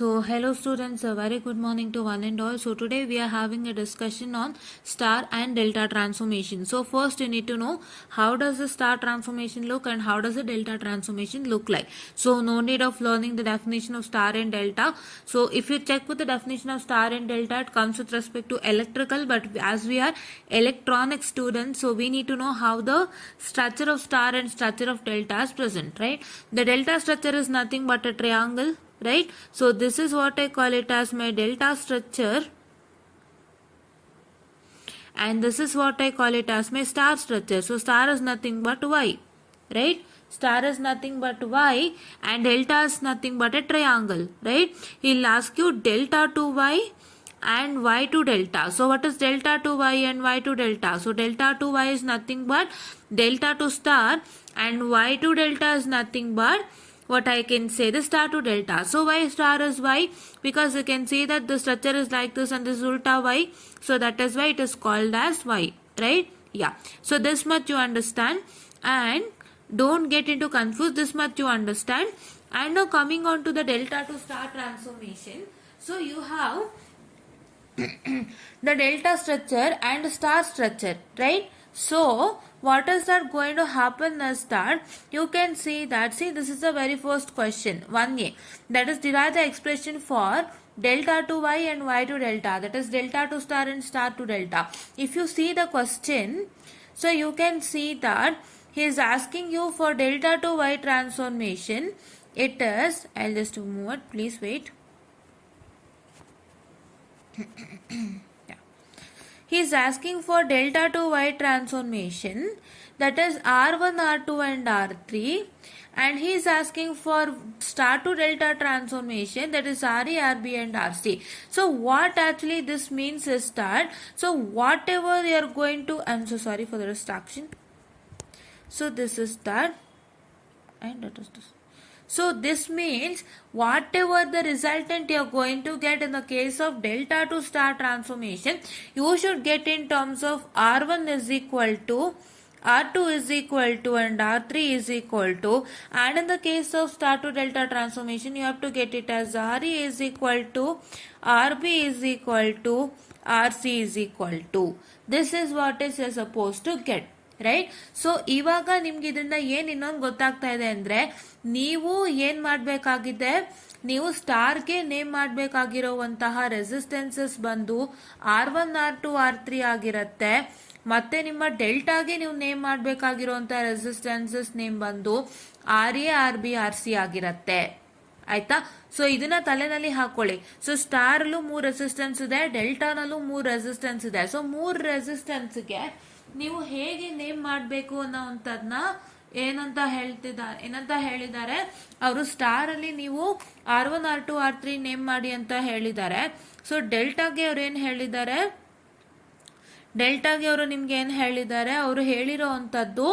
So hello students, a very good morning to one and all. So today we are having a discussion on star and delta transformation. So first you need to know how does the star transformation look and how does the delta transformation look like. So no need of learning the definition of star and delta. So if you check with the definition of star and delta, it comes with respect to electrical, but as we are electronic students, so we need to know how the structure of star and structure of delta is present, right? The delta structure is nothing but a triangle, right? So this is what I call it as my delta structure, and this is what I call it as my star structure. So star is nothing but y, right? Star is nothing but y and delta is nothing but a triangle, right? He'll ask you delta to y and y to delta. So what is delta to y and y to delta? So delta to y is nothing but delta to star, and y to delta is nothing but what I can say, the star to delta. So why star is y? Because you can see that the structure is like this and this is ulta y. So that is why it is called as y, right? Yeah. So this much you understand, and don't get into confused. This much you understand. And now coming on to the delta to star transformation. So you have the delta structure and star structure, right? So what is that going to happen is that you can see that, see, this is the very first question, 1a, that is derive the expression for delta to y and y to delta, that is delta to star and star to delta. If you see the question, so you can see that he is asking you for delta to y transformation. It is, I'll just move it, please wait. Yeah. He is asking for delta to y transformation, that is R1, R2 and R3, and he is asking for star to delta transformation, that is RE, RB and RC. So what actually this means is that, so whatever you are going to, I'm so sorry for the distraction. So this is that, and that is this. So this means whatever the resultant you are going to get in the case of delta to star transformation, you should get in terms of R1 is equal to, R2 is equal to, and R3 is equal to, and in the case of star to delta transformation, you have to get it as RE is equal to, RB is equal to, RC is equal to. This is what is you are supposed to get. Right. So ಇವಾಗ ನಿಮ್ಗೆ ಇದರಿಂದ ಏನ್ ಇನ್ನೊಂದು ಗೊತ್ತಾಗ್ತಾ ಇದೆ ಅಂದ್ರೆ, ನೀವು ಏನ್ ಮಾಡ್ಬೇಕಾಗಿದೆ, ನೀವು ಸ್ಟಾರ್ಗೆ ನೇಮ್ ಮಾಡ್ಬೇಕಾಗಿರುವಂತಹ ರೆಸಿಸ್ಟೆನ್ಸಸ್ ಬಂದು R1, R2, R3 ಆಗಿರತ್ತೆ. ಮತ್ತೆ ನಿಮ್ಮ ಡೆಲ್ಟಾಗೆ ನೀವು ನೇಮ್ ಮಾಡ್ಬೇಕಾಗಿರುವಂತಹ ರೆಸಿಸ್ಟೆನ್ಸಸ್ ನೇಮ್ ಬಂದು RA, RB, RC ಆಗಿರತ್ತೆ. ಆಯ್ತಾ? ಸೊ ಇದನ್ನ ತಲೆನಲ್ಲಿ ಹಾಕೊಳ್ಳಿ. ಸೊ ಸ್ಟಾರ್ಲು 3 ರೆಸಿಸ್ಟೆನ್ಸ್ ಇದೆ, ಡೆಲ್ಟಾನಲ್ಲೂ 3 ರೆಸಿಸ್ಟೆನ್ಸ್ ಇದೆ. ಸೊ 3 ರೆಸಿಸ್ಟೆನ್ಸ್ಗೆ ನೀವು ಹೇಗೆ ನೇಮ್ ಮಾಡಬೇಕು ಅನ್ನೋಂಥದ್ನ ಏನಂತ ಹೇಳಿದ್ದಾರೆ ಅವರು, ಸ್ಟಾರ್ ಅಲ್ಲಿ ನೀವು R1, R2, R3 ನೇಮ್ ಮಾಡಿ ಅಂತ ಹೇಳಿದ್ದಾರೆ. ಸೊ ಡೆಲ್ಟಾಗೆ ಅವ್ರು ಏನ್ ಹೇಳಿದ್ದಾರೆ, ಡೆಲ್ಟಾಗೆ ಅವರು ನಿಮ್ಗೆ ಏನ್ ಹೇಳಿದ್ದಾರೆ, ಅವರು ಹೇಳಿರೋ ಅಂತದ್ದು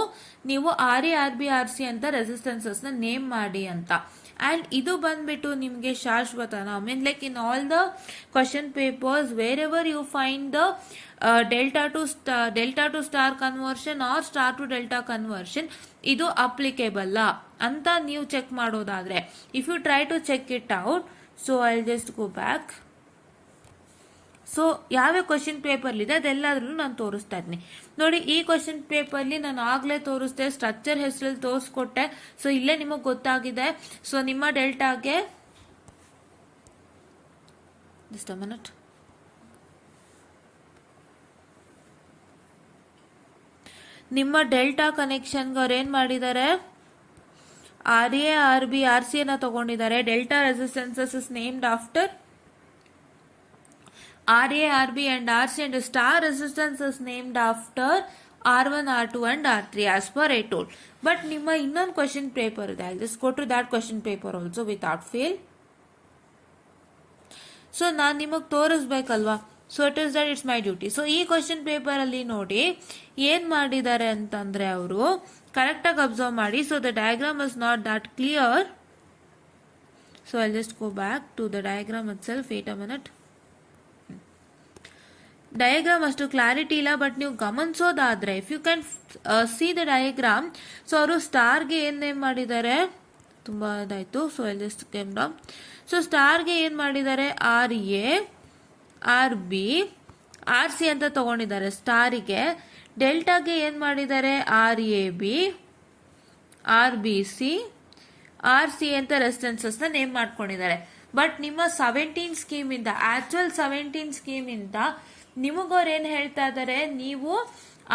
ನೀವು RA, RB, RC ಅಂತ ರೆಸಿಸ್ಟೆನ್ಸಸ್ ನ ನೇಮ್ ಮಾಡಿ ಅಂತ. And ಇದು ಬಂದ್ಬಿಟ್ಟು ನಿಮಗೆ ಶಾಶ್ವತನ, I mean like in all the question papers wherever you find the delta to star conversion or star to delta conversion, ಇದು ಅಪ್ಲಿಕೇಬಲ್ ಅಂತ ನೀವು ಚೆಕ್ ಮಾಡೋದಾದ್ರೆ, if you try to check it out. So I just go back. So ಯಾವ್ಯಾವ question paper ಇದೆ ಅದೆಲ್ಲದ್ರೂ ನಾನು ತೋರಿಸ್ತಾ ಇದ್ದೀನಿ ನೋಡಿ. ಈ ಕ್ವಶನ್ ಪೇಪರ್ಲಿ ನಾನು ಆಗ್ಲೇ ತೋರಿಸ್ದೆ, ಸ್ಟ್ರಕ್ಚರ್ ಹೆಸರಲ್ಲಿ ತೋರಿಸ್ಕೊಟ್ಟೆ. ಸೊ ಇಲ್ಲೇ ನಿಮಗೆ ಗೊತ್ತಾಗಿದೆ. ಸೊ ನಿಮ್ಮ ಡೆಲ್ಟಾಗೆ ಜಸ್ಟ್ ಅ ಮಿನಿಟ್, ನಿಮ್ಮ ಡೆಲ್ಟಾ ಕನೆಕ್ಷನ್ಗೆ ಅವ್ರು ಏನ್ ಮಾಡಿದ್ದಾರೆ, RA, RB, RC ಅನ್ನ ತಗೊಂಡಿದ್ದಾರೆ. Delta resistances is named after RA, RB and RC, and star resistance is named after R1, R2 and R3 as per I told. But ನಿಮ್ಮ ಇನ್ನೊಂದು question paper ಇದೆ, I'll just go to that question paper also without fail. So ನಾನು ನಿಮಗೆ ತೋರಿಸ್ಬೇಕಲ್ವಾ, so it is that it's my duty. So ಈ question paper ಅಲ್ಲಿ ನೋಡಿ ಏನ್ ಮಾಡಿದ್ದಾರೆ ಅಂತಂದ್ರೆ, ಅವರು ಕರೆಕ್ಟ್ ಆಗಿ ಅಬ್ಸರ್ವ್ ಮಾಡಿ. So the diagram is not that clear. So I just go back to the diagram itself. Wait a minute. Diagram ಅಷ್ಟು ಕ್ಲಾರಿಟಿ ಇಲ್ಲ, ಬಟ್ ನೀವು ಗಮನಿಸೋದಾದ್ರೆ if you can see the diagram. So ಅವರು ಸ್ಟಾರ್ಗೆ ಏನ್ name ಮಾಡಿದ್ದಾರೆ, ತುಂಬಾ ಇದಾಯ್ತು. So I just came down. So ಸ್ಟಾರ್ಗೆ ಏನು ಮಾಡಿದ್ದಾರೆ, R A, R B, R C ಅಂತ ತಗೊಂಡಿದ್ದಾರೆ ಸ್ಟಾರಿಗೆ. ಡೆಲ್ಟಾಗೆ ಏನು ಮಾಡಿದ್ದಾರೆ, R A B, R B C, R C ಅಂತ ರೆಸಿಸ್ಟೆನ್ಸಸ್ನ ನೇಮ್ ಮಾಡ್ಕೊಂಡಿದ್ದಾರೆ. ಬಟ್ ನಿಮ್ಮ 17 ಸ್ಕೀಮಿಂದ, ಆಕ್ಚುಯಲ್ 17 ಸ್ಕೀಮಿಂದ ನಿಮಗವ್ರು ಏನು ಹೇಳ್ತಾ ಇದ್ದಾರೆ, ನೀವು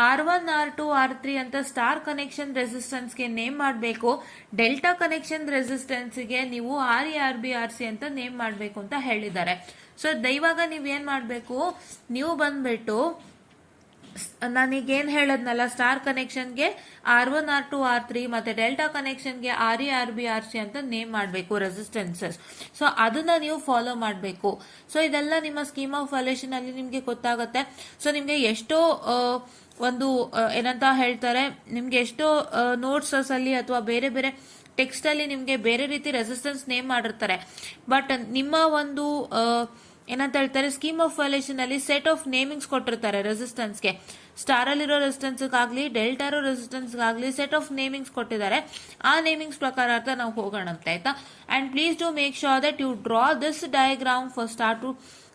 R1, R2, R3 ಅಂತ ಸ್ಟಾರ್ ಕನೆಕ್ಷನ್ ರೆಸಿಸ್ಟೆನ್ಸ್ಗೆ ನೇಮ್ ಮಾಡಬೇಕು, ಡೆಲ್ಟಾ ಕನೆಕ್ಷನ್ ರೆಸಿಸ್ಟೆನ್ಸ್ಗೆ ನೀವು R A, R B, R C ಅಂತ ನೇಮ್ ಮಾಡಬೇಕು ಅಂತ ಹೇಳಿದ್ದಾರೆ. ಸೊ ಇವಾಗ ನೀವೇನು ಮಾಡಬೇಕು, ನೀವು ಬಂದ್ಬಿಟ್ಟು ನಾನೀಗೇನು ಹೇಳದ್ನಲ್ಲ, ಸ್ಟಾರ್ ಕನೆಕ್ಷನ್ಗೆ R1, R2, R3 ಮತ್ತೆ ಡೆಲ್ಟಾ ಕನೆಕ್ಷನ್ಗೆ R A, R B, R C ಅಂತ ನೇಮ್ ಮಾಡಬೇಕು ರೆಸಿಸ್ಟೆನ್ಸಸ್. ಸೊ ಅದನ್ನ ನೀವು ಫಾಲೋ ಮಾಡಬೇಕು. ಸೊ ಇದೆಲ್ಲ ನಿಮ್ಮ ಸ್ಕೀಮ್ ಆಫ್ ವ್ಯಾಲ್ಯೂಯೇಷನ್ ಅಲ್ಲಿ ನಿಮಗೆ ಗೊತ್ತಾಗುತ್ತೆ. ಸೊ ನಿಮಗೆ ಎಷ್ಟೋ ಒಂದು ಏನಂತ ಹೇಳ್ತಾರೆ, ನಿಮ್ಗೆ ಎಷ್ಟೋ ನೋಟ್ಸಸ್ ಅಲ್ಲಿ ಅಥವಾ ಬೇರೆ ಬೇರೆ ಟೆಕ್ಸ್ಟ್ ಅಲ್ಲಿ ನಿಮ್ಗೆ ಬೇರೆ ರೀತಿ ರೆಸಿಸ್ಟೆನ್ಸ್ ನೇಮ್ ಮಾಡಿರ್ತಾರೆ. ಬಟ್ ನಿಮ್ಮ ಒಂದು ಏನಂತ ಹೇಳ್ತಾರೆ, ಸ್ಕೀಮ್ ಆಫ್ ವ್ಯಾಲ್ಯೂಯೇಷನ್ ಅಲ್ಲಿ ಸೆಟ್ ಆಫ್ ನೇಮಿಂಗ್ಸ್ ಕೊಟ್ಟಿರ್ತಾರೆ ರೆಸಿಸ್ಟೆನ್ಸ್ಗೆ. ಸ್ಟಾರ್ ಅಲ್ಲಿರೋ ರೆಸಿಸ್ಟೆನ್ಸ್ಗಾಗ್ಲಿ ಡೆಲ್ಟಾ ಇರೋ ರೆಸಿಸ್ಟೆನ್ಸ್ಗಾಗ್ಲಿ ಸೆಟ್ ಆಫ್ ನೇಮಿಂಗ್ಸ್ ಕೊಟ್ಟಿದ್ದಾರೆ. ಆ ನೇಮಿಂಗ್ಸ್ ಪ್ರಕಾರ ಅರ್ಥ ನಾವು ಹೋಗೋಣ ಅಂತ, ಆಯ್ತಾ. And please do make sure that you draw this diagram for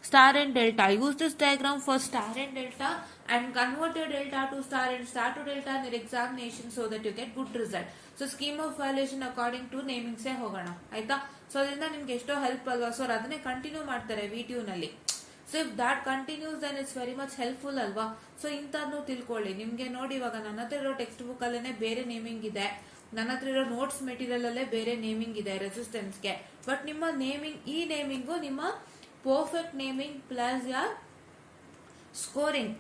star and delta. Use this diagram for star and delta and convert your delta to star and star to delta in your examination so that you get good result. So scheme of valuation according to namings ಹೋಗೋಣ, ಆಯ್ತಾ. So ಅದರಿಂದ ನಿಮ್ಗೆ ಎಷ್ಟೋ help ಅಲ್ವಾ. So ಅದನ್ನೇ continue ಮಾಡ್ತಾರೆ video ನಲ್ಲಿ. So if that continues then it's very much helpful ಅಲ್ವಾ. ಸೊ ಇಂಥದ್ನು ತಿಳ್ಕೊಳ್ಳಿ. ನಿಮ್ಗೆ ನೋಡಿ, ಇವಾಗ ನನ್ನ ಹತ್ರ ಇರೋ ಟೆಕ್ಸ್ಟ್ ಬುಕ್ ಅಲ್ಲೇ ಬೇರೆ ನೇಮಿಂಗ್ ಇದೆ, ನನ್ನ ಹತ್ರ ಇರೋ ನೋಟ್ಸ್ ಮೆಟೀರಿಯಲ್ ಅಲ್ಲೇ ಬೇರೆ ನೇಮಿಂಗ್ ಇದೆ ರೆಸಿಸ್ಟೆನ್ಸ್ಗೆ. ಬಟ್ ನಿಮ್ಮ ನೇಮಿಂಗ್, ಈ ನೇಮಿಂಗು ನಿಮ್ಮ ಪರ್ಫೆಕ್ಟ್ ನೇಮಿಂಗ್ ಪ್ಲಸ್ ಯಾರ್ ಸ್ಕೋರಿಂಗ್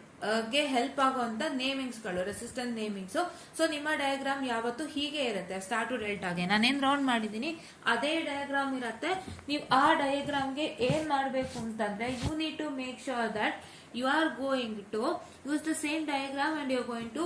ಗೆ ಹೆಲ್ಪ್ ಆಗುವಂತ ನೇಮಿಂಗ್ಸ್ಗಳು, ರೆಸಿಸ್ಟೆನ್ಸ್ ನೇಮಿಂಗ್ಸ್. ಸೊ ನಿಮ್ಮ ಡಯಾಗ್ರಾಮ್ ಯಾವತ್ತು ಹೀಗೆ ಇರುತ್ತೆ, ಸ್ಟಾರ್ ಟು ಡೆಲ್ಟಾಗೆ ನಾನೇನ್ ರೌಂಡ್ ಮಾಡಿದೀನಿ ಅದೇ ಡಯಾಗ್ರಾಮ್ ಇರುತ್ತೆ. ನೀವು ಆ ಡಯಾಗ್ರಾಮ್ಗೆ ಏನ್ ಮಾಡಬೇಕು ಅಂತಂದ್ರೆ, you need to make sure that you are going to use the same diagram and you are going to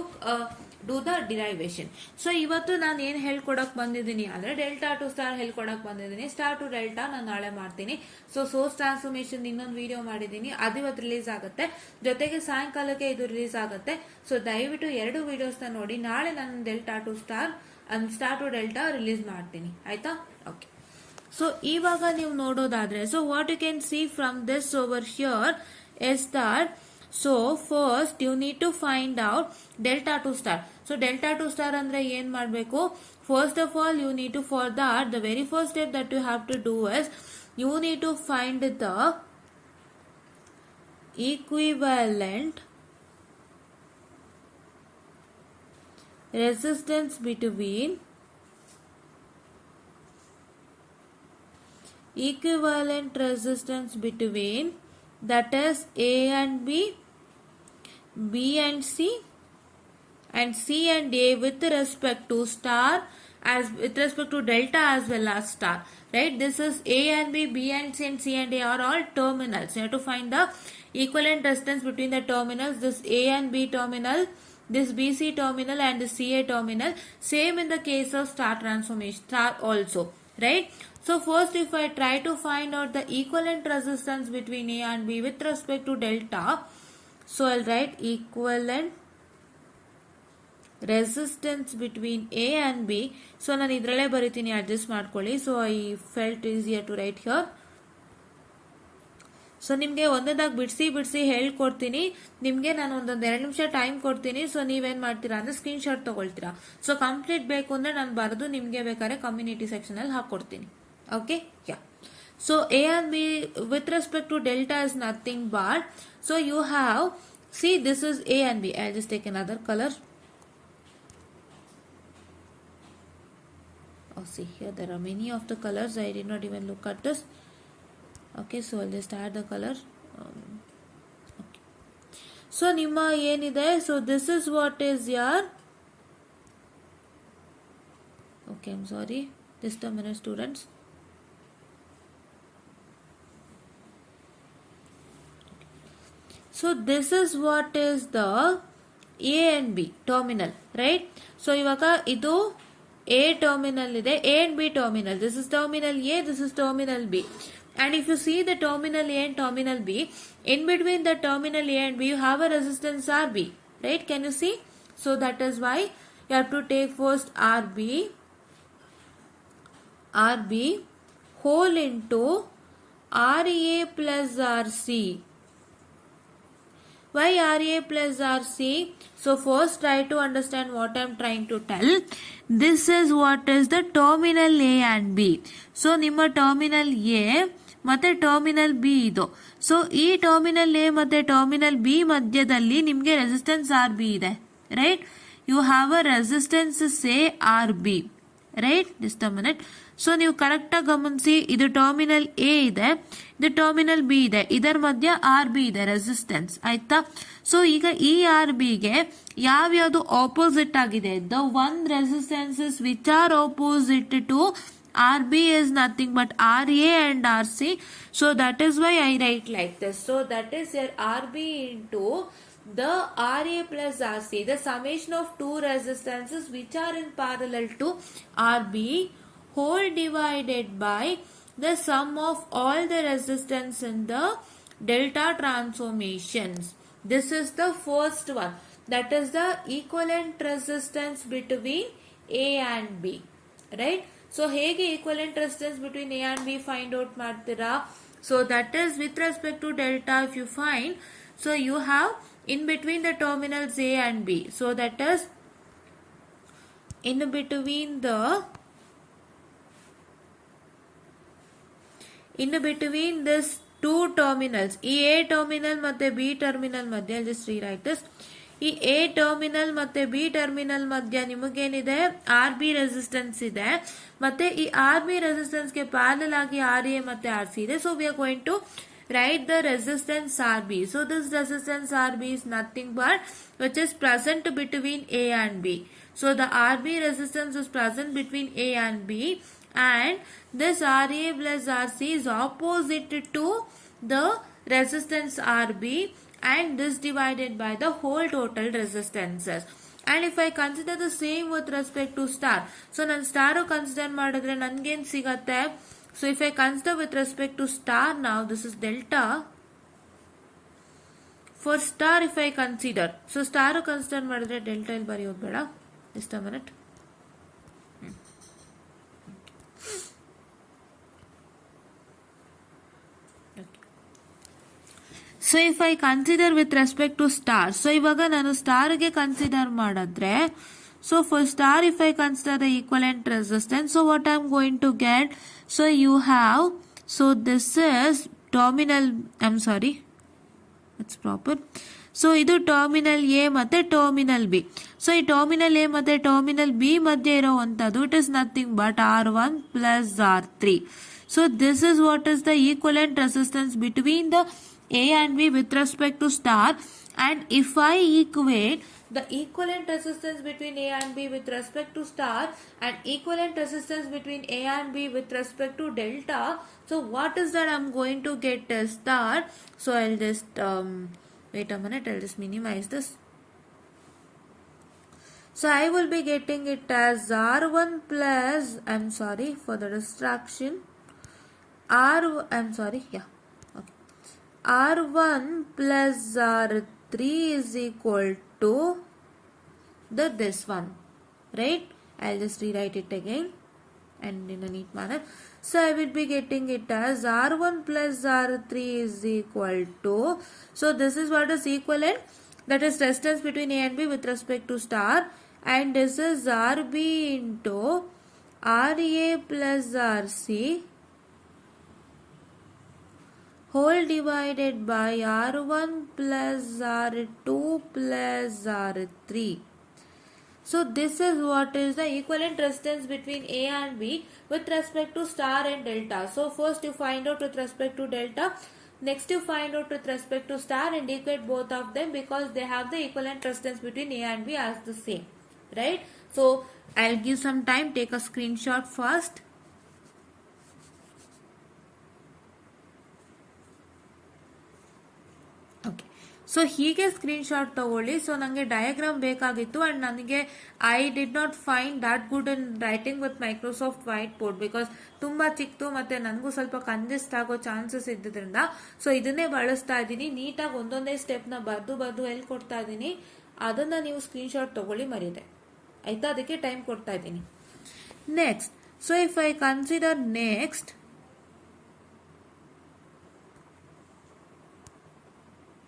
do the derivation. So ಇವತ್ತು ನಾನು ಏನು ಹೇಳ್ಕೊಡಕ್ ಬಂದಿದ್ದೀನಿ ಅಂದ್ರೆ, ಡೆಲ್ಟಾ ಟು ಸ್ಟಾರ್ ಹೇಳ್ಕೊಡಕ್ ಬಂದಿದ್ದೀನಿ. ಸ್ಟಾರ್ ಟು ಡೆಲ್ಟಾ ನಾನು ನಾಳೆ ಮಾಡ್ತೀನಿ. ಸೊ ಸೋರ್ಸ್ ಟ್ರಾನ್ಸ್ಫಾರ್ಮೇಶನ್ ಇನ್ನೊಂದು ವಿಡಿಯೋ ಮಾಡಿದ್ದೀನಿ, ಅದು ಇವತ್ತು ರಿಲೀಸ್ ಆಗುತ್ತೆ. ಜೊತೆಗೆ ಸಾಯಂಕಾಲಕ್ಕೆ ಇದು ರಿಲೀಸ್ ಆಗುತ್ತೆ. ಸೊ ದಯವಿಟ್ಟು 2 ವಿಡಿಯೋಸ್ನ ನೋಡಿ. ನಾಳೆ ನಾನು delta to star and star to delta release ಮಾಡ್ತೀನಿ, ಆಯ್ತಾ. ಓಕೆ, ಸೊ ಇವಾಗ ನೀವು ನೋಡೋದಾದ್ರೆ, so what you can see from this over here is that, so first you need to find out delta to star. So delta to star andre yen ಮಾಡಬೇಕು, first of all you need to, for that the very first step that you have to do is you need to find the equivalent resistance between that is A and B, B and C and A with respect to star, as with respect to delta as well as star, right? This is A and B, B and C and A are all terminals. You have to find the equivalent resistance between the terminals. This A and B terminal, this BC terminal and the CA terminal. Same in the case of star transformation, star also, right? So first, if I try to find out the equivalent resistance between A and B with respect to delta, so I'll write equivalent resistance between A and B. So ನಾನು ಇದ್ರಲ್ಲೇ ಬರೀತೀನಿ, adjust ಮಾಡ್ಕೊಳ್ಳಿ. So I felt easier to write here. So ನಿಮಗೆ ಒಂದೊಂದಾಗಿ ಬಿಡಿಸಿ ಹೇಳ್ಕೊಡ್ತೀನಿ. ನಿಮಗೆ ನಾನು ಒಂದೊಂದು 2 ನಿಮಿಷ ಟೈಮ್ ಕೊಡ್ತೀನಿ. ಸೊ ನೀವೇನ್ ಮಾಡ್ತೀರಾ ಅಂದ್ರೆ ಸ್ಕ್ರೀನ್ ಶಾಟ್ ತಗೊಳ್ತೀರಾ. ಸೊ ಕಂಪ್ಲೀಟ್ ಬೇಕು ಅಂದ್ರೆ ನಾನು ಬರೆದು ನಿಮಗೆ ಬೇಕಾದ್ರೆ ಕಮ್ಯುನಿಟಿ ಸೆಕ್ಷನ್ ಅಲ್ಲಿ ಹಾಕೊಡ್ತೀನಿ. Okay, yeah. So A and B with respect to delta is nothing but, so you have, see this is A and B. I'll just take another color. Oh, see here there are many of the colors. I did not even look at this. Okay, so I'll just add the color. Okay. So ನಿಮ್ಮ ಏನಿದೆ, so this is what is your, okay, I'm sorry, just a minute students. So this is what is the A and B terminal, right? So ಇವಾಗ ಇದು A terminal ಇದೆ, A and B terminal. This is terminal A, this is terminal B. And if you see the terminal A and terminal B, in between the terminal A and B, you have a resistance RB, right? Can you see? So that is why you have to take first RB whole into RA plus RC. Why RA plus RC? So first try to understand what I am trying to tell. This is what is the terminal A and B. So ನಿಮ್ಮ terminal A ಮತ್ತೆ terminal B ಇದು. So ಈ terminal A ಮತ್ತೆ terminal B ಮಧ್ಯದಲ್ಲಿ ನಿಮಗೆ resistance R B ಇದೆ, right. You have a resistance say R B, right. Just a minute. So ನೀವು ಕರೆಕ್ಟಾಗಿ ಗಮನಿಸಿ, ಇದು ಟರ್ಮಿನಲ್ ಎ ಇದೆ, ಇದು ಟರ್ಮಿನಲ್ ಬಿ ಇದೆ, ಇದರ ಮಧ್ಯ ಆರ್ ಬಿ ಇದೆ ರೆಸಿಸ್ಟೆನ್ಸ್, ಆಯ್ತಾ. ಸೊ ಈಗ ಈ ಆರ್ ಬಿಗೆ ಯಾವ್ಯಾವುದು ಆಪೋಸಿಟ್ ಆಗಿದೆ, the one resistances which are opposite to RB is nothing but RA and RC. So that is why I write like this. So that is your RB into the RA plus RC, the summation of two resistances which are in parallel to RB, whole divided by the sum of all the resistance in the delta transformations. This is the first one. That is the equivalent resistance between A and B, right. So ಹೇಗೆ equivalent resistance between A and B find out ಮಾಡ್ತೀರಾ? So that is with respect to delta. If you find, so you have in between the terminals A and B. So that is in between this two terminals, ಈ A terminal ಮತ್ತೆ B terminal ಮಧ್ಯೆ, I'll just rewrite this. ಈ A terminal ಮತ್ತೆ B terminal ಮಧ್ಯ ನಿಮಗೇನಿದೆ, R B resistance ಇದೆ, ಮತ್ತೆ ಈ ಆರ್ ಬಿ ರೆಸಿಸ್ಟೆನ್ಸ್ ಗೆ ಪ್ಯಾರಲಲ್ ಆಗಿ ಆರ್ ಎ ಮತ್ತೆ ಆರ್ ಸಿ ಇದೆ. So we are going to write the resistance RB. So this resistance RB is nothing but which is present between A and B. So the RB resistance is present between A and B, and this RA plus RC is opposite to the resistance RB, and this divided by the whole total resistances. And if I consider the same with respect to star, so nan star consider madidre nange en sigatte. So if I consider with respect to star, now this is delta. For star if I consider, so star consider madidre delta il bariyod beda. Just a minute. So if I consider with respect to star, so ಇವಾಗ ನಾನು ಸ್ಟಾರ್ಗೆ consider ಮಾಡಿದ್ರೆ, so for star if I consider the equivalent resistance, so what I am going to get, so you have, so this is terminal, I am sorry, it's proper. So ಇದು terminal A ಮತ್ತೆ terminal B. So ಈ terminal A ಮತ್ತೆ terminal B ಮಧ್ಯೆ ಇರುವಂತದ್ದು it is nothing but R1 plus R3. So this is what is the equivalent resistance between the A and B with respect to star. And if I equate the equivalent resistance between A and B with respect to star and equivalent resistance between A and B with respect to delta, so what is that I'm going to get as star? So I'll just wait a minute, I'll just minimize this. So I will be getting it as R1 plus, I'm sorry for the distraction, R1 plus R3 is equal to this one, right? I'll just rewrite it again and in a neat manner. So I will be getting it as R1 plus R3 is equal to, so this is what is equivalent, that is resistance between A and B with respect to star, and this is RB into RA plus RC whole divided by R1 plus R2 plus R3. So this is what is the equivalent resistance between A and B with respect to star and delta. So first you find out with respect to delta, next you find out with respect to star and equate both of them because they have the equivalent resistance between A and B as the same, right? So I'll give some time, take a screenshot first. Okay, so ಹೀಗೆ screenshot ತಗೊಳ್ಳಿ. So ನನಗೆ diagram ಬೇಕಾಗಿತ್ತು and ನನಗೆ I did not find that good in writing with Microsoft white board because ತುಂಬ ಚಿಕ್ಕದು ಮತ್ತು ನನಗೂ ಸ್ವಲ್ಪ ಕಂಜೆಸ್ಟ್ ಆಗೋ ಚಾನ್ಸಸ್ ಇದ್ದಿದ್ದರಿಂದ ಸೊ ಇದನ್ನೇ ಬಳಸ್ತಾ ಇದ್ದೀನಿ. ನೀಟಾಗಿ ಒಂದೊಂದೇ ಸ್ಟೆಪ್ನ ಬರೆದು ಎಲ್ಲಿ ಕೊಡ್ತಾ ಇದ್ದೀನಿ ಅದನ್ನು ನೀವು ಸ್ಕ್ರೀನ್ಶಾಟ್ ತಗೊಳ್ಳಿ, ಮರಿದೆ ಆಯಿತಾ, ಅದಕ್ಕೆ ಟೈಮ್ ಕೊಡ್ತಾ ಇದ್ದೀನಿ. Next, so if I consider next,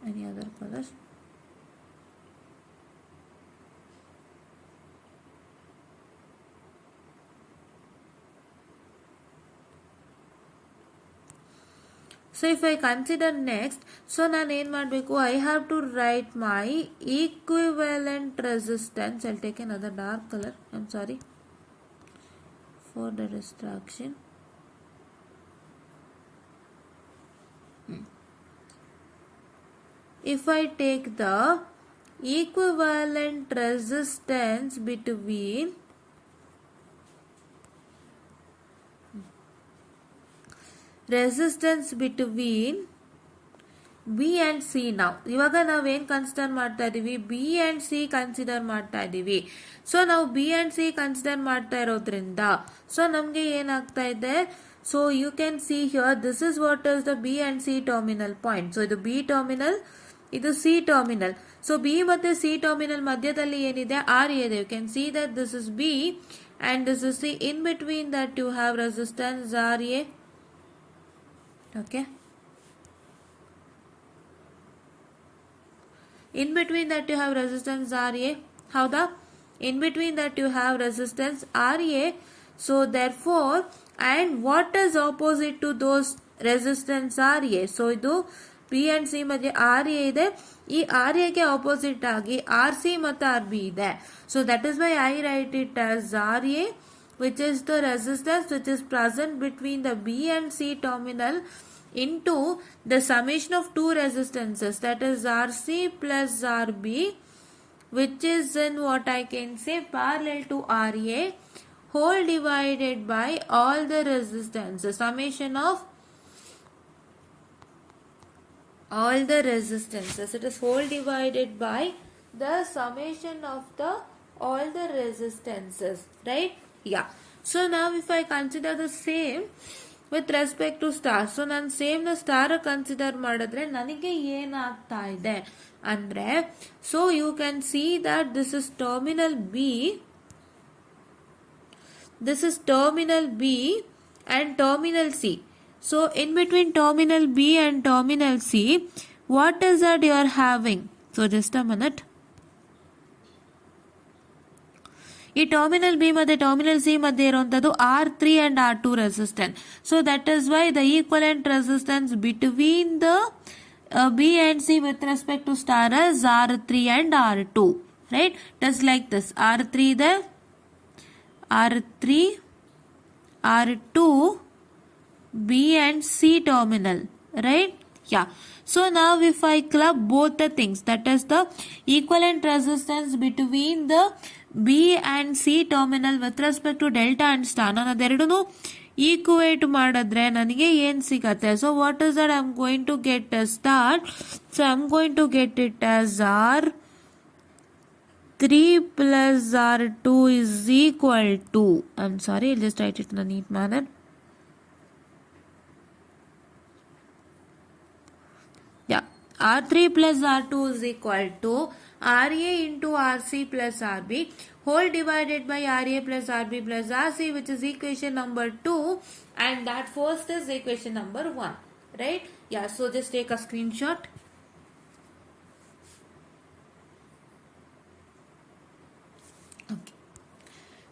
Any other colors? So if I consider next, so ನಾನು ಏನು ಮಾಡಬೇಕು, I have to write my equivalent resistance. I'll take another dark color, I'm sorry for the distraction. If I take the equivalent resistance between B and C, ಇವಾಗ ನಾವೇನು consider ಮಾಡ್ತಾ ಇದ್ದೀವಿ, B and C consider ಮಾಡ್ತಾ ಇದ್ದೀವಿ. So ನಾವು B and C consider ಮಾಡ್ತಾ ಇರೋದ್ರಿಂದ so ನಮಗೆ ಏನಾಗ್ತಾ ಇದೆ, so you can see here this is what is the B and C terminal point. So ಇದು ಬಿ ಟರ್ಮಿನಲ್, ಇದು ಸಿ ಟರ್ಮಿನಲ್. ಸೊ ಬಿ ಮತ್ತೆ ಸಿ ಟರ್ಮಿನಲ್ ಮಧ್ಯದಲ್ಲಿ ಏನಿದೆ, ಆರ್ ಎ ಇದೆ. You can see that this is B and this is C. In between that you have resistance RA. Okay. In between that you have resistance RA. How the? In between that you have resistance RA. So therefore, and what is opposite to those resistance RA? So idu P and C madhye RA ide. ಈ R ಎಗೆ opposite ಆಗಿ R C ಮತ್ತು R B ಇದೆ. So that is why I write it as R A, which is the resistance which is present between the B and C terminal into the summation of two resistances, that is RC plus RB, which is in what I can say parallel to RA, whole divided by all the resistances, summation of all the resistances. It is whole divided by the summation of the all the resistances, right? Yeah. So now if I consider the same with respect to star, so ನಾನು same ನ star consider ಮಾಡಿದ್ರೆ ನನಗೆ ಏನಾಗ್ತಾ ಇದೆ ಅಂದ್ರೆ, so you can see that this is terminal B, this is terminal B and terminal C. So in between terminal B and terminal C, what is that you are having? So just a minute. ಈ terminal B ಮತ್ತೆ terminal C ಮಧ್ಯೆ ಇರುವಂತದ್ದು R3 and R2 resistance. So that is why the equivalent resistance between the B and C with respect to star is R3 and R2, right? Just like this, R3 there, R3, R2, B and C terminal, right? Yeah. So now if I club both the things, that is the equivalent resistance between the B and C terminal with respect to delta and star, ನಾನು ಅದೆರಡೂ equate ಮಾಡಿದ್ರೆ ನನಗೆ ಏನು ಸಿಗತ್ತೆ? So what is that I am going to get as that? So I am going to get it as R3 plus R2 is equal to, I'm sorry, I'll just write it in a neat manner. Yeah, R3 plus R2 is equal to RA into RC plus RB whole divided by RA plus RB plus RC, which is equation number 2, and that first is equation number 1, right? Yeah, so just take a screenshot.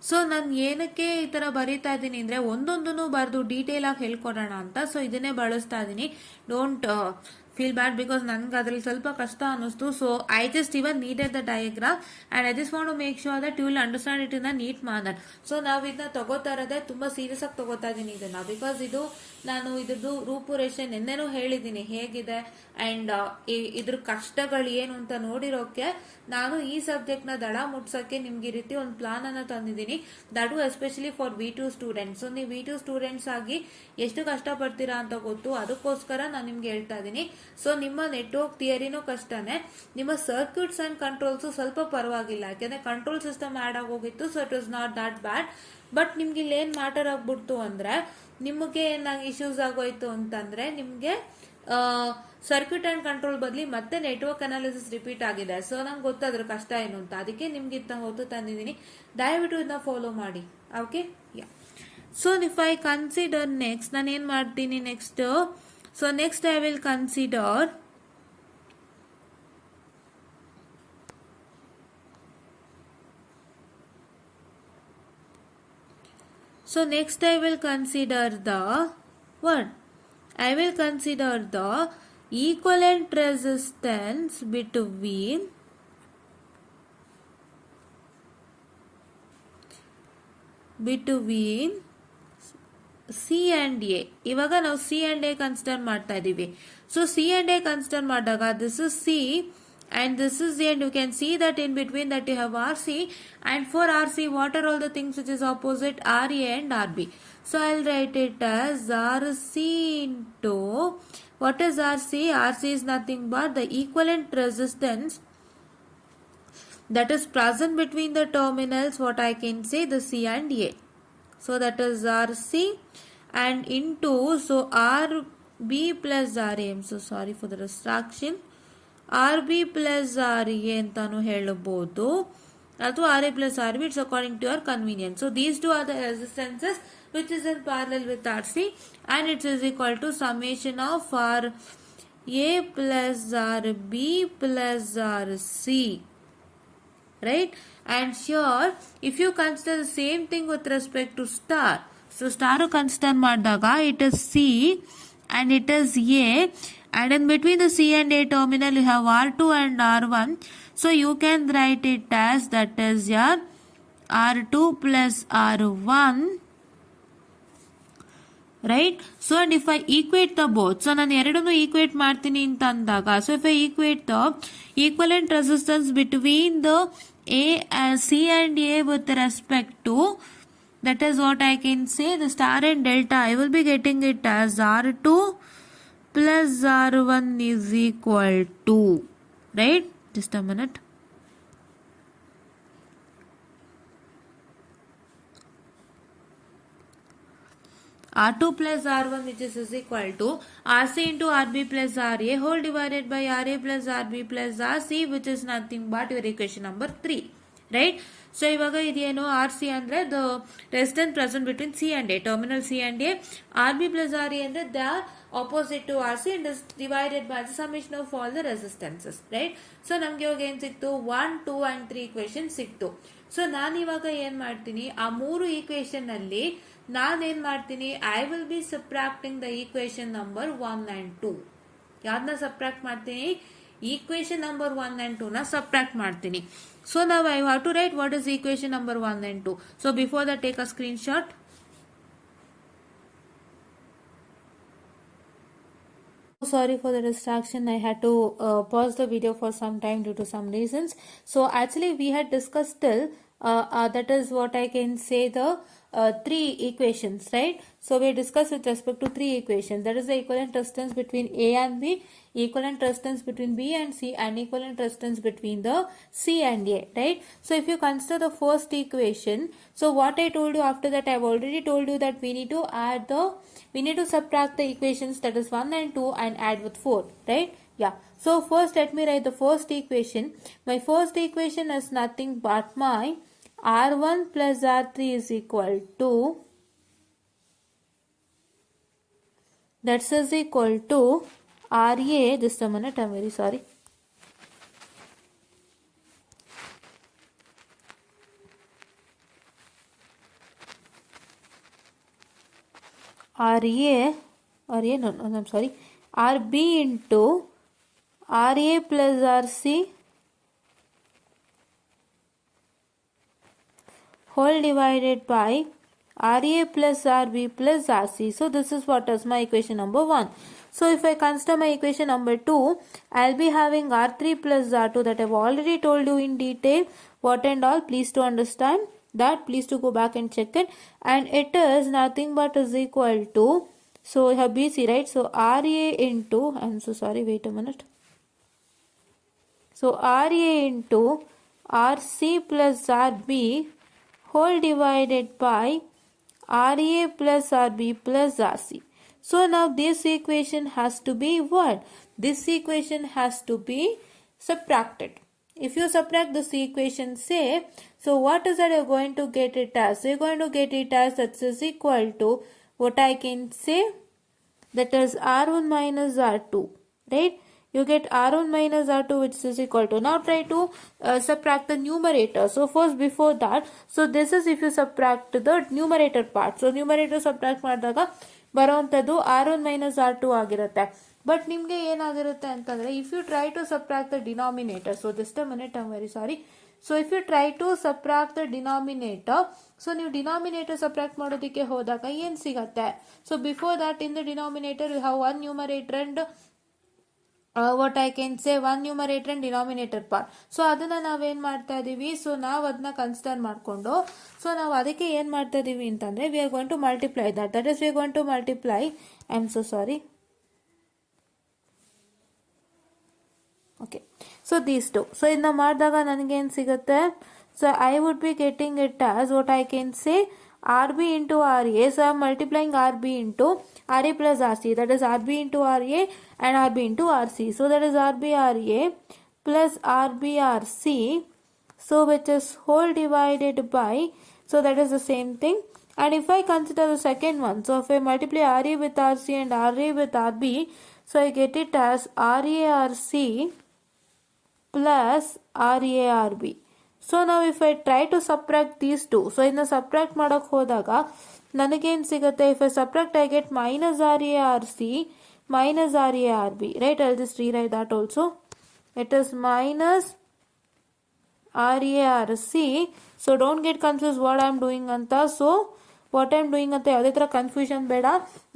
So ನಾನು ಏನಕ್ಕೆ ಈ ಥರ ಬರೀತಾ ಇದ್ದೀನಿ ಅಂದರೆ ಒಂದೊಂದನ್ನು ಬರೆದು detail ಆಗಿ ಹೇಳ್ಕೊಡೋಣ ಅಂತ. ಸೊ ಇದನ್ನೇ ಬಳಸ್ತಾ ಇದ್ದೀನಿ. ಡೋಂಟ್ ಫೀಲ್ ಬ್ಯಾಡ್ ಬಿಕಾಸ್ ನನಗೆ ಅದರಲ್ಲಿ ಸ್ವಲ್ಪ ಕಷ್ಟ ಅನ್ನಿಸ್ತು. So I just even needed the diagram and I just want to make sure that you will understand it in a neat manner. So ನಾವು ಇದನ್ನ ತಗೋತಾ ಇರೋದೇ ತುಂಬ ಸೀರಿಯಸ್ ಆಗಿ ತಗೋತಾ ಇದ್ದೀನಿ ಇದನ್ನ, ಬಿಕಾಸ್ ಇದು ನಾನು ಇದ್ರದ್ದು ರೂಪುರೇಷೆ ನಿನ್ನೆನೂ ಹೇಳಿದ್ದೀನಿ ಹೇಗಿದೆ ಆ್ಯಂಡ್ ಇದ್ರ ಕಷ್ಟಗಳು ಏನು ಅಂತ ನೋಡಿರೋಕ್ಕೆ ನಾನು ಈ ಸಬ್ಜೆಕ್ಟ್ನ ದಡ ಮುಟ್ಸೋಕ್ಕೆ ನಿಮ್ಗೆ ಈ ರೀತಿ ಒಂದು ಪ್ಲಾನ್ ಅನ್ನು ತಂದಿದ್ದೀನಿ. That especially for V2 students. So ನೀವು V2 ಸ್ಟೂಡೆಂಟ್ಸ್ ಆಗಿ ಎಷ್ಟು ಕಷ್ಟಪಡ್ತೀರಾ ಅಂತ ಗೊತ್ತು, ಅದಕ್ಕೋಸ್ಕರ ನಾನು ನಿಮ್ಗೆ ಹೇಳ್ತಾ ಇದ್ದೀನಿ. ಸೊ ನಿಮ್ಮ ನೆಟ್ವರ್ಕ್ ಥಿಯರಿನೂ ಕಷ್ಟನೇ, ನಿಮ್ಮ ಸರ್ಕ್ಯೂಟ್ಸ್ ಅಂಡ್ ಕಂಟ್ರೋಲ್ಸು ಸ್ವಲ್ಪ ಪರವಾಗಿಲ್ಲ, ಯಾಕೆಂದ್ರೆ ಕಂಟ್ರೋಲ್ ಸಿಸ್ಟಮ್ ಆ್ಯಡ್ ಆಗೋಗಿತ್ತು. So it was not that bad. But ನಿಮ್ಗೆ ಇಲ್ಲಿ ಏನು ಮ್ಯಾಟರ್ ಆಗ್ಬಿಡ್ತು ಅಂದ್ರೆ, ನಿಮಗೆ ಏನಾಗಿ ಇಶ್ಯೂಸ್ ಆಗೋಯ್ತು ಅಂತಂದ್ರೆ ನಿಮಗೆ ಸರ್ಕ್ಯೂಟ್ ಅಂಡ್ ಕಂಟ್ರೋಲ್ ಬದಲಿ ಮತ್ತೆ ನೆಟ್ವರ್ಕ್ ಅನಾಲಿಸಿಸ್ ರಿಪೀಟ್ ಆಗಿದೆ. ಸೊ ನಂಗೆ ಗೊತ್ತಾದ್ರ ಕಷ್ಟ ಏನು ಅಂತ, ಅದಕ್ಕೆ ನಿಮ್ಗೆ ಇತ್ತ ಹೊತ್ತು ತಂದಿದ್ದೀನಿ. ದಯವಿಟ್ಟು ಇದನ್ನ ಫಾಲೋ ಮಾಡಿ. Okay, yeah. So if I consider next, ನಾನು ಏನು ಮಾಡ್ತೀನಿ next? So next I will consider So next I will consider the what? I will consider the equivalent resistance between C and A. ಇವಾಗ ನಾವು C and A consider ಮಾಡ್ತಾ ಇದ್ದೀವಿ. So C and A consider ಮಾಡಿದಾಗ this is C and this is the end. You can see that in between that you have RC, and for RC what are all the things which is opposite? RA and RB. So I'll write it as RC into, what is RC? RC is nothing but the equivalent resistance that is present between the terminals, what I can say, the C and A. So that is RC and into, so RB plus RA. I'm so sorry for the distraction. RB plus RA ಅಂತನೂ ಹೇಳಬಹುದು, ಅಥವಾ RA plus RB, it's according to your convenience. So these two are the resistances which is in parallel with RC, and it is equal to summation of RA plus RB plus RC. Right? And here if you consider the same thing with respect to star, so star consider ಮಾಡಿದಾಗ it is C and it is A, and in between the C and A terminal you have R2 and R1. So you can write it as that is your R2 plus R1. Right? So and if I equate the both, so ನಾನು ಎರಡನ್ನು equate ಮಾಡ್ತೀನಿ ಅಂತ ಅಂದಾಗ, so if I equate the equivalent resistance between the C and A with respect to, that is what I can say, the star and delta, I will be getting it as R2 plus R1 is equal to, right? Just a minute. R2 plus R1 which is equal to RC into RB plus RA whole divided by RA plus RB plus RC, which is nothing but your equation number 3. Right? So ಇವಾಗ ಇದೇನು RC ಅಂದ್ರೆ the resistance present between C and A, terminal C and A. RB plus RA ಅಂದ್ರೆ they are opposite to RC and is divided by the summation of all the resistances. Right? So ನಮಗೆ ಇವಾಗ ಏನು ಸಿಕ್ತು? 1, 2 and 3 equation ಸಿಕ್ತು. So ನಾನು ಇವಾಗ ಏನು ಮಾಡ್ತೀನಿ, ಆ ಮೂರು ಈಕ್ವೇಶನ್ ಅಲ್ಲಿ ನಾನೇನ್ ಮಾಡ್ತೀನಿ, I will be subtracting the equation number 1 and 2. ಯಾವ್ದನ್ನ ಸಬ್ಟ್ರಾಕ್ಟ್ ಮಾಡ್ತೀನಿ? ಈಕ್ವೇಶನ್ ನಂಬರ್ 1 and 2 ನ ಸಬ್ಟ್ರಾಕ್ಟ್ ಮಾಡ್ತೀನಿ. ಸೊ ನಾವು I have to write what is equation number 1 and 2. So before that take a screenshot. Sorry for the distraction. I had to pause the video for some time due to some reasons. So actually we had discussed till that is what I can say, the 3 equations, right? So we discussed with respect to 3 equations. That is the equivalent resistance between A and B, equivalent resistance between B and C, and equivalent resistance between the C and A, right? So if you consider the first equation, so what I told you after that, I have already told you that we need to subtract the equations, that is 1 and 2, and add with 4, right? Yeah. So first let me write the first equation. My first equation is nothing but my R1 plus R3 is equal to, that is equal to RA, just a minute, I'm very sorry. I'm sorry, RB into RA plus RC whole divided by RA plus RB plus RC. So this is what is my equation number 1. So if I consider my equation number 2, I'll be having R3 plus R2, that I've already told you in detail what and all. Please to understand that, please to go back and check it. And it is nothing but is equal to, so we have BC, right? So RA into, I'm so sorry, wait a minute. So RA into RC plus RB whole divided by RA plus RB plus RC. So now this equation has to be what? This equation has to be subtracted. If you subtract this equation, say, so what is that you're going to get it as? You're going to get it as that is equal to what I can say, that is R1 minus R2, right? you get R1 minus R2 which is equal to. Now try to subtract the numerator. So first before that, so this is if you subtract the numerator part. So numerator subtract ಮಾಡಿದಾಗ ಬರುವಂಥದ್ದು R1 minus R2 ಆಗಿರುತ್ತೆ. But ನಿಮಗೆ ಏನಾಗಿರುತ್ತೆ ಅಂತಂದರೆ if you try to subtract the denominator, so this the minute I am very sorry. So if you try to subtract the denominator, so ನೀವು denominator subtract ಮಾಡೋದಕ್ಕೆ ಹೋದಾಗ ಏನು ಸಿಗತ್ತೆ? So before that in the denominator you have one numerator and what I can say one numerator and denominator part. ಸೊ ಅದನ್ನ ನಾವೇನ್ ಮಾಡ್ತಾ ಇದೀವಿ, ಸೊ ನಾವು ಅದನ್ನ ಕನ್ಸಿಡರ್ ಮಾಡಿಕೊಂಡು ಸೊ ನಾವು ಅದಕ್ಕೆ ಏನ್ ಮಾಡ್ತಾ ಇದೀವಿ ಅಂತಂದ್ರೆ we are going to multiply that is we are going to multiply. I am so sorry. Okay, so these two. So ಇದನ್ನ ಮಾಡಿದಾಗ ನನಗೇನು ಸಿಗುತ್ತೆ? So I would be getting it as what I can say RB into RA. So I am multiplying RB into RA plus RC. That is RB into RA and RB into RC. So that is RB RA plus RB RC. So which is whole divided by. So that is the same thing. And if I consider the second one, so if I multiply RA with RC and RA with RB, so I get it as RA RC plus RA RB. So ನಾವು if I try to subtract these two, so ಇದನ್ನ subtract ಮಾಡೋಕೆ ಹೋದಾಗ ನನಗೇನು ಸಿಗುತ್ತೆ? If I subtract I get minus R A R C minus R A R B, right? I just rewrite that also. It is minus R A R C. So don't get confuse what I am doing ಅಂತ. So what I am doing ಅಂತ ಯಾವುದೇ ಥರ confusion ಬೇಡ.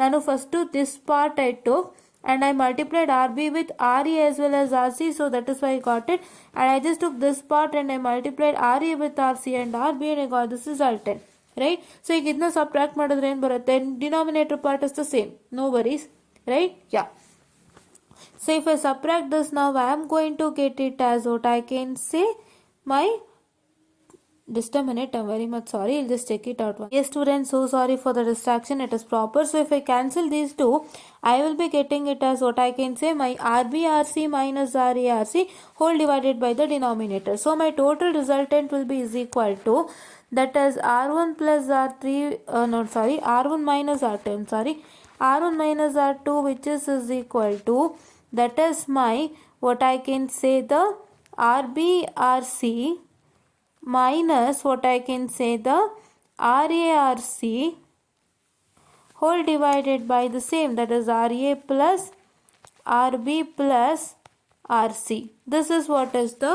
ನಾನು first this part I took and I multiplied RB with RA as well as RC, so that is why I got it. And I just took this part and I multiplied RA with RC and RB and I got this resultant, right? So ಈಗ ಇದನ್ನ subtract ಮಾಡಿದ್ರೆ ಏನು ಬರುತ್ತೆ? Denominator part is the same, no worries, right? Yeah. So if I subtract this now, I am going to get it as what I can say my. Just a minute, I'm very much sorry. I'll just take it out. Yes, students, so sorry for the distraction. It is proper. So if I cancel these two, I will be getting it as what I can say my RBRC minus RARC whole divided by the denominator. So my total resultant will be is equal to, that is R1 plus R3, R1 minus R2, I'm sorry, R1 minus R2 which is equal to, that is my, what I can say the RBRC minus what I can say the RARC whole divided by the same, that is RA plus RB plus RC. This is what is the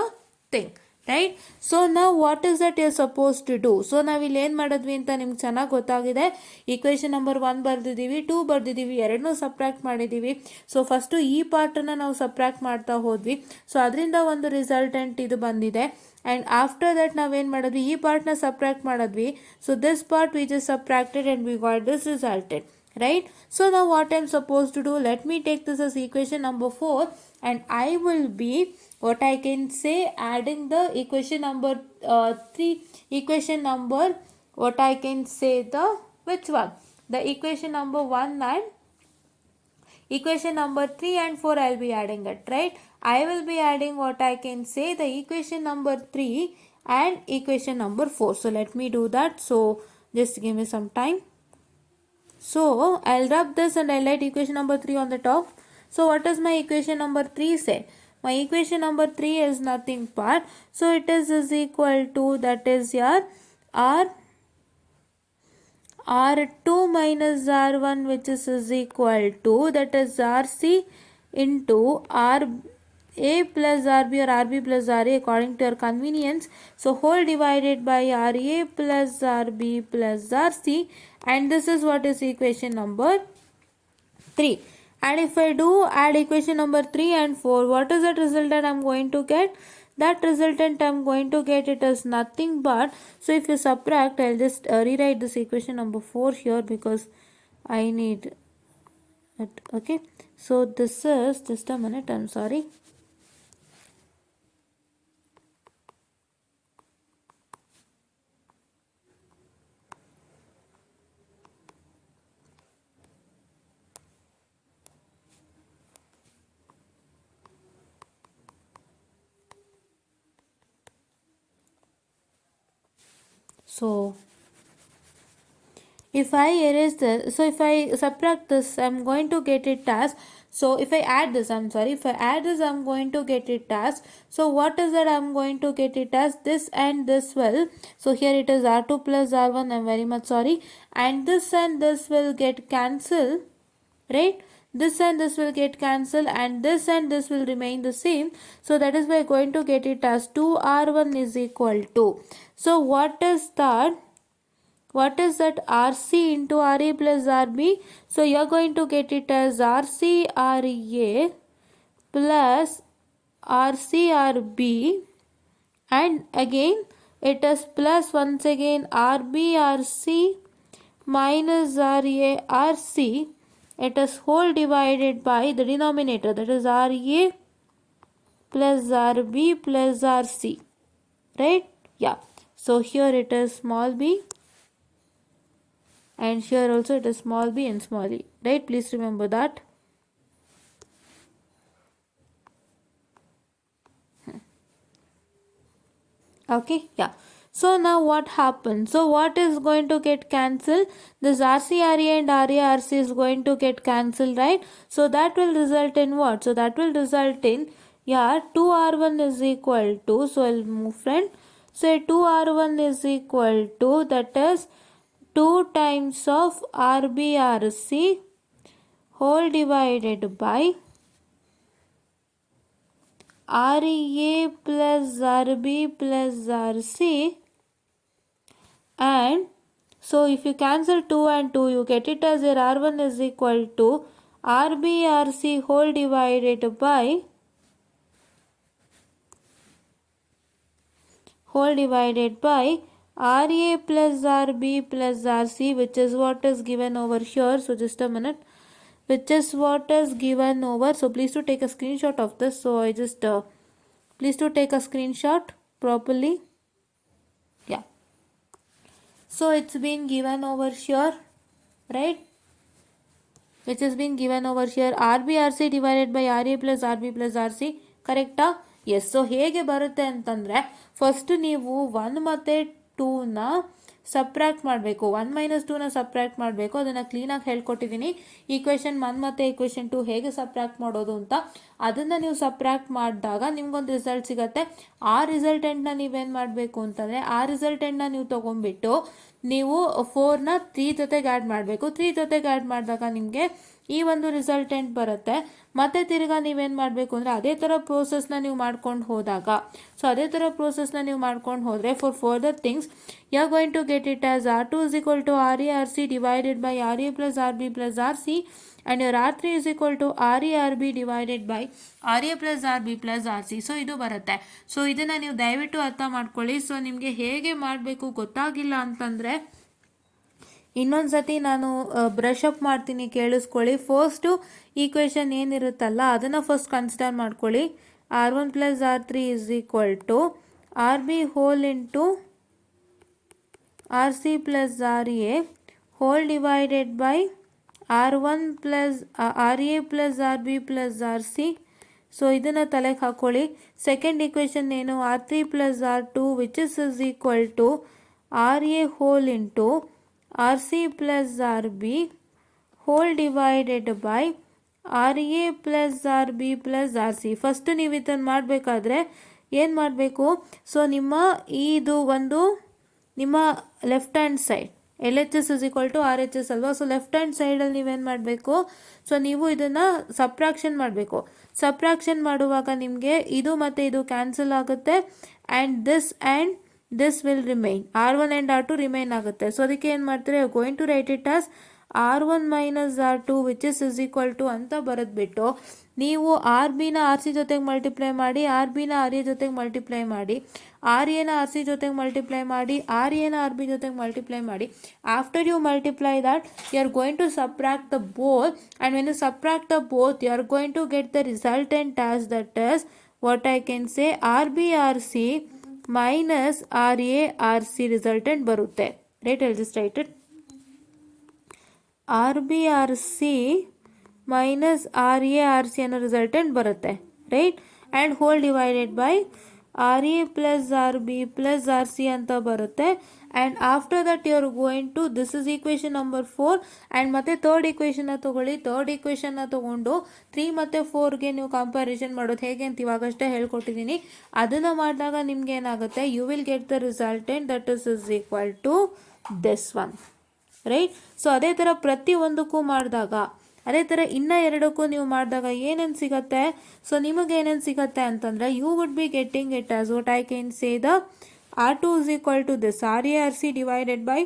thing, right? So now what is that you're supposed to do? So ನಾವಿಲ್ಲಿ ಏನು ಮಾಡಿದ್ವಿ ಅಂತ ನಿಮ್ಗೆ ಚೆನ್ನಾಗಿ ಗೊತ್ತಾಗಿದೆ. Equation number 1 ಬರ್ದಿದ್ದೀವಿ, 2 ಬರ್ದಿದ್ದೀವಿ, ಎರಡನ್ನೂ subtract ಮಾಡಿದ್ದೀವಿ. So first ಈ ಪಾರ್ಟನ್ನು ನಾವು ಸಬ್ಟ್ರಾಕ್ಟ್ ಮಾಡ್ತಾ ಹೋದ್ವಿ. ಸೊ ಅದರಿಂದ ಒಂದು ರಿಸಲ್ಟೆಂಟ್ ಇದು ಬಂದಿದೆ. ಆ್ಯಂಡ್ ಆಫ್ಟರ್ ದಟ್ ನಾವೇನು ಮಾಡಿದ್ವಿ? ಈ ಪಾರ್ಟ್ನ ಸಬ್ಟ್ರಾಕ್ಟ್ ಮಾಡಿದ್ವಿ. So this part we just subtracted and we got this resulted, right? So now what I'm supposed to do, let me take this as equation number 4 and I will be, what I can say, adding the equation number 3, equation number, what I can say the, which one? The equation number 1 and equation number 3 and 4 I'll be adding it, right? I will be adding, what I can say, the equation number 3 and equation number 4. So let me do that. So just give me some time. So I'll rub this and I'll write equation number 3 on the top. So what does my equation number 3 say? My equation number 3 is nothing but, so it is equal to, that is your R2 minus R1 which is equal to, that is RC into RA plus RB or RB plus RA according to your convenience. So whole divided by RA plus RB plus RC, and this is what is equation number 3. And if I do add equation number 3 and 4, what is that resultant I'm going to get? That resultant I'm going to get it as nothing but, so if you subtract, I'll just rewrite this equation number 4 here because I need it. Okay, so this is, just a minute, I'm sorry. So if I erase this, so if I subtract this, I'm going to get it as, so if I add this, I'm sorry, if I add this, I'm going to get it as, so what is that I'm going to get it as, this and this will, so here it is R2 plus R1, I'm very much sorry, and this will get cancelled, right? This and this will get cancelled and this will remain the same. So that is why we're going to get it as 2R1 is equal to, so what is that? What is that? RC into RA plus RB. So you are going to get it as RC RA plus RC RB, and again it is plus once again RB RC minus RA RC. It is whole divided by the denominator, that is RA plus RB plus RC, right? Yeah. So here it is small b, and here also it is small b and small e, right? Please remember that. Okay, yeah. So now what happens? So what is going to get cancelled? This RCRA and RARC is going to get cancelled, right? So that will result in what? So that will result in, yeah, 2R1 is equal to, so I'll move friend. So 2R1 is equal to, that is 2 times of RBRC whole divided by RA plus RB plus RC, and so if you cancel 2 and 2, you get it as your R1 is equal to RBRC whole divided by RA plus RB plus RC, which is what is given over here. So just a minute, which is what is given over. So please to take a screenshot of this. So I just please to take a screenshot properly. Yeah. So it's been given over here, right? Which has been given over here, RBRC divided by RA plus RB plus RC, ಕರೆಕ್ಟಾ? S. So ಹೇಗೆ ಬರುತ್ತೆ ಅಂತಂದರೆ, first ನೀವು 1 ಮತ್ತು 2ನ subtract ಮಾಡಬೇಕು, 1 minus 2ನ subtract ಮಾಡಬೇಕು. ಅದನ್ನು ಕ್ಲೀನಾಗಿ ಹೇಳ್ಕೊಟ್ಟಿದ್ದೀನಿ, ಈಕ್ವೇಷನ್ 1 ಮತ್ತು ಈಕ್ವೇಷನ್ 2 ಹೇಗೆ ಸಬ್ಟ್ರಾಕ್ಟ್ ಮಾಡೋದು ಅಂತ. ಅದನ್ನು ನೀವು ಸಬ್ಟ್ರಾಕ್ಟ್ ಮಾಡಿದಾಗ ನಿಮ್ಗೊಂದು ರಿಸಲ್ಟ್ ಸಿಗುತ್ತೆ. ಆ ರಿಸಲ್ಟೆಂಟ್ನ ನೀವೇನು ಮಾಡಬೇಕು ಅಂತಂದರೆ, ಆ ರಿಸಲ್ಟೆಂಟ್ನ ನೀವು ತೊಗೊಂಡ್ಬಿಟ್ಟು ನೀವು 4ನ 3 ಜೊತೆಗೆ ಆ್ಯಡ್ ಮಾಡಬೇಕು. 3 ಜೊತೆಗೆ ಆ್ಯಡ್ ಮಾಡಿದಾಗ ನಿಮಗೆ ಈ ಒಂದು ರಿಸಲ್ಟೆಂಟ್ ಬರುತ್ತೆ. ಮತ್ತೆ ತಿರ್ಗಾ ನೀವೇನು ಮಾಡಬೇಕು ಅಂದರೆ, ಅದೇ ಥರ ಪ್ರೋಸೆಸ್ನ ನೀವು ಮಾಡ್ಕೊಂಡು ಹೋದಾಗ, ಸೊ ಅದೇ ಥರ ಪ್ರೋಸೆಸ್ನ ನೀವು ಮಾಡ್ಕೊಂಡು ಹೋದರೆ, for further things you are going to get it as R2 is equal to RA RC divided by RA plus RB plus RC, and your R3 is equal to RA RB divided by RA plus RB plus RC. So ಇದು ಬರುತ್ತೆ. So ಇದನ್ನು ನೀವು ದಯವಿಟ್ಟು ಅರ್ಥ ಮಾಡ್ಕೊಳ್ಳಿ. So ನಿಮಗೆ ಹೇಗೆ ಮಾಡಬೇಕು ಗೊತ್ತಾಗಿಲ್ಲ ಅಂತಂದರೆ ಇನ್ನೊಂದು ಸತಿ ನಾನು ಬ್ರಷ್ ಅಪ್ ಮಾಡ್ತೀನಿ, ಕೇಳಿಸ್ಕೊಳ್ಳಿ. ಫಸ್ಟು ಈಕ್ವೇಷನ್ ಏನಿರುತ್ತಲ್ಲ ಅದನ್ನು ಫಸ್ಟ್ ಕನ್ಸಿಡರ್ ಮಾಡ್ಕೊಳ್ಳಿ. R1 plus R3 is equal to RB whole into RC plus RA whole divided by R1 plus RA plus RB plus RC. So ಇದನ್ನು ತಲೆಗೆ ಹಾಕ್ಕೊಳ್ಳಿ. ಸೆಕೆಂಡ್ ಈಕ್ವೇಷನ್ ಏನು, R3 plus R2 which is equal to RA whole into RC plus RB whole divided by RA plus RB plus RC. First ನೀವು ಇದನ್ನು ಮಾಡಬೇಕಾದ್ರೆ ಏನು ಮಾಡಬೇಕು, so ಇದು ಒಂದು ನಿಮ್ಮ left hand side LHS is equal to RHS ಅಲ್ವಾ. So left hand ಸೈಡಲ್ಲಿ ನೀವೇನು ಮಾಡಬೇಕು, ಸೊ ನೀವು ಇದನ್ನು ಸಬ್ಟ್ರಾಕ್ಷನ್ ಮಾಡಬೇಕು. ಸಬ್ಟ್ರಾಕ್ಷನ್ ಮಾಡುವಾಗ ನಿಮಗೆ ಇದು ಮತ್ತು ಇದು ಕ್ಯಾನ್ಸಲ್ ಆಗುತ್ತೆ, and this will remain, R1 and R2 remain ಆಗುತ್ತೆ. ಸೊ ಅದಕ್ಕೆ ಏನು ಮಾಡ್ತಾರೆ, going to write it as R1 minus R2 which is equal to ಅಂತ ಬರೆದ್ಬಿಟ್ಟು ನೀವು RBನ RC ಜೊತೆಗೆ ಮಲ್ಟಿಪ್ಲೈ ಮಾಡಿ, RBನ RA ಜೊತೆಗೆ ಮಲ್ಟಿಪ್ಲೈ ಮಾಡಿ, RAನ RC ಜೊತೆಗೆ ಮಲ್ಟಿಪ್ಲೈ ಮಾಡಿ, RAನ RB ಜೊತೆಗೆ ಮಲ್ಟಿಪ್ಲೈ ಮಾಡಿ. After you multiply that you are going to subtract the both, and when you subtract the both you are going to get the resultant as that is what I can say RBRC minus RARC resultant ಬರುತ್ತೆ, right? I just write it, RBRC minus RARC ಅನ್ನೋ resultant ಬರುತ್ತೆ, right? And whole divided by R A plus R B plus R C ಅಂತ ಬರುತ್ತೆ. And after that you are going to this is equation number 4. And ಮತ್ತೆ third ಈಕ್ವೇಷನ್ನ ತೊಗೊಳ್ಳಿ. Third ಈಕ್ವೇಷನ್ನ ತೊಗೊಂಡು 3 ಮತ್ತು 4ಗೆ ನೀವು ಕಂಪ್ಯಾರಿಸನ್ ಮಾಡೋದು ಹೇಗೆ ಅಂತ ಇವಾಗಷ್ಟೇ ಹೇಳ್ಕೊಟ್ಟಿದ್ದೀನಿ. ಅದನ್ನು ಮಾಡಿದಾಗ ನಿಮ್ಗೆ ಏನಾಗುತ್ತೆ, you will get the resultant that is equal to this one, right. So ಅದೇ ಥರ ಪ್ರತಿಯೊಂದಕ್ಕೂ ಮಾಡಿದಾಗ, ಅದೇ ಥರ ಇನ್ನೂ ಎರಡಕ್ಕೂ ನೀವು ಮಾಡಿದಾಗ ಏನೇನು ಸಿಗುತ್ತೆ, ಸೊ ನಿಮಗೆ ಏನೇನು ಸಿಗುತ್ತೆ ಅಂತಂದರೆ, you would be getting it as what I can say the R2 is equal to this RARC divided by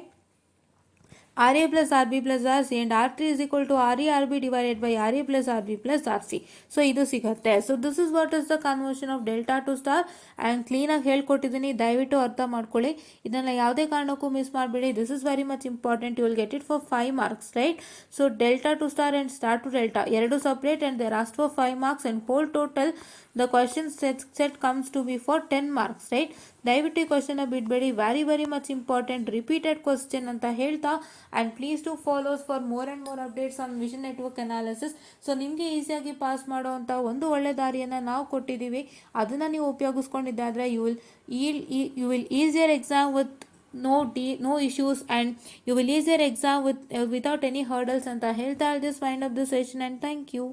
RA plus RB plus RC, and R3 is equal to RA RB divided by RA plus RB plus RC. So ಇದು ಸಿಗುತ್ತೆ. So this is what is the conversion of delta to star. And ಕ್ಲೀನಾಗಿ ಹೇಳ್ಕೊಟ್ಟಿದ್ದೀನಿ, ದಯವಿಟ್ಟು ಅರ್ಥ ಮಾಡ್ಕೊಳ್ಳಿ. ಇದನ್ನು ಯಾವುದೇ ಕಾರಣಕ್ಕೂ ಮಿಸ್ ಮಾಡಬೇಡಿ. This is very much important. You will get it for 5 marks, right. So delta to star and star to delta ಎರಡು separate, and there asked for 5 marks, and whole total the question set comes to be for 10 marks, right. ದಯವಿಟ್ಟು ಈ ಕ್ವಶನ್ನ ಬಿಡಬೇಡಿ, very very much important, repeated question ಅಂತ ಹೇಳ್ತಾ, and please to follows for more and more updates on vision network analysis. So ನಿಮಗೆ ಈಸಿಯಾಗಿ pass ಮಾಡುವಂಥ ಒಂದು ಒಳ್ಳೆ ದಾರಿಯನ್ನು ನಾವು ಕೊಟ್ಟಿದ್ದೀವಿ. ಅದನ್ನು ನೀವು ಉಪಯೋಗಿಸ್ಕೊಂಡಿದ್ದಾದರೆ you will easier exam with no issues, and you will easier exam without any hurdles ಅಂತ ಹೇಳ್ತಾ, I'll just wind up this session and thank you.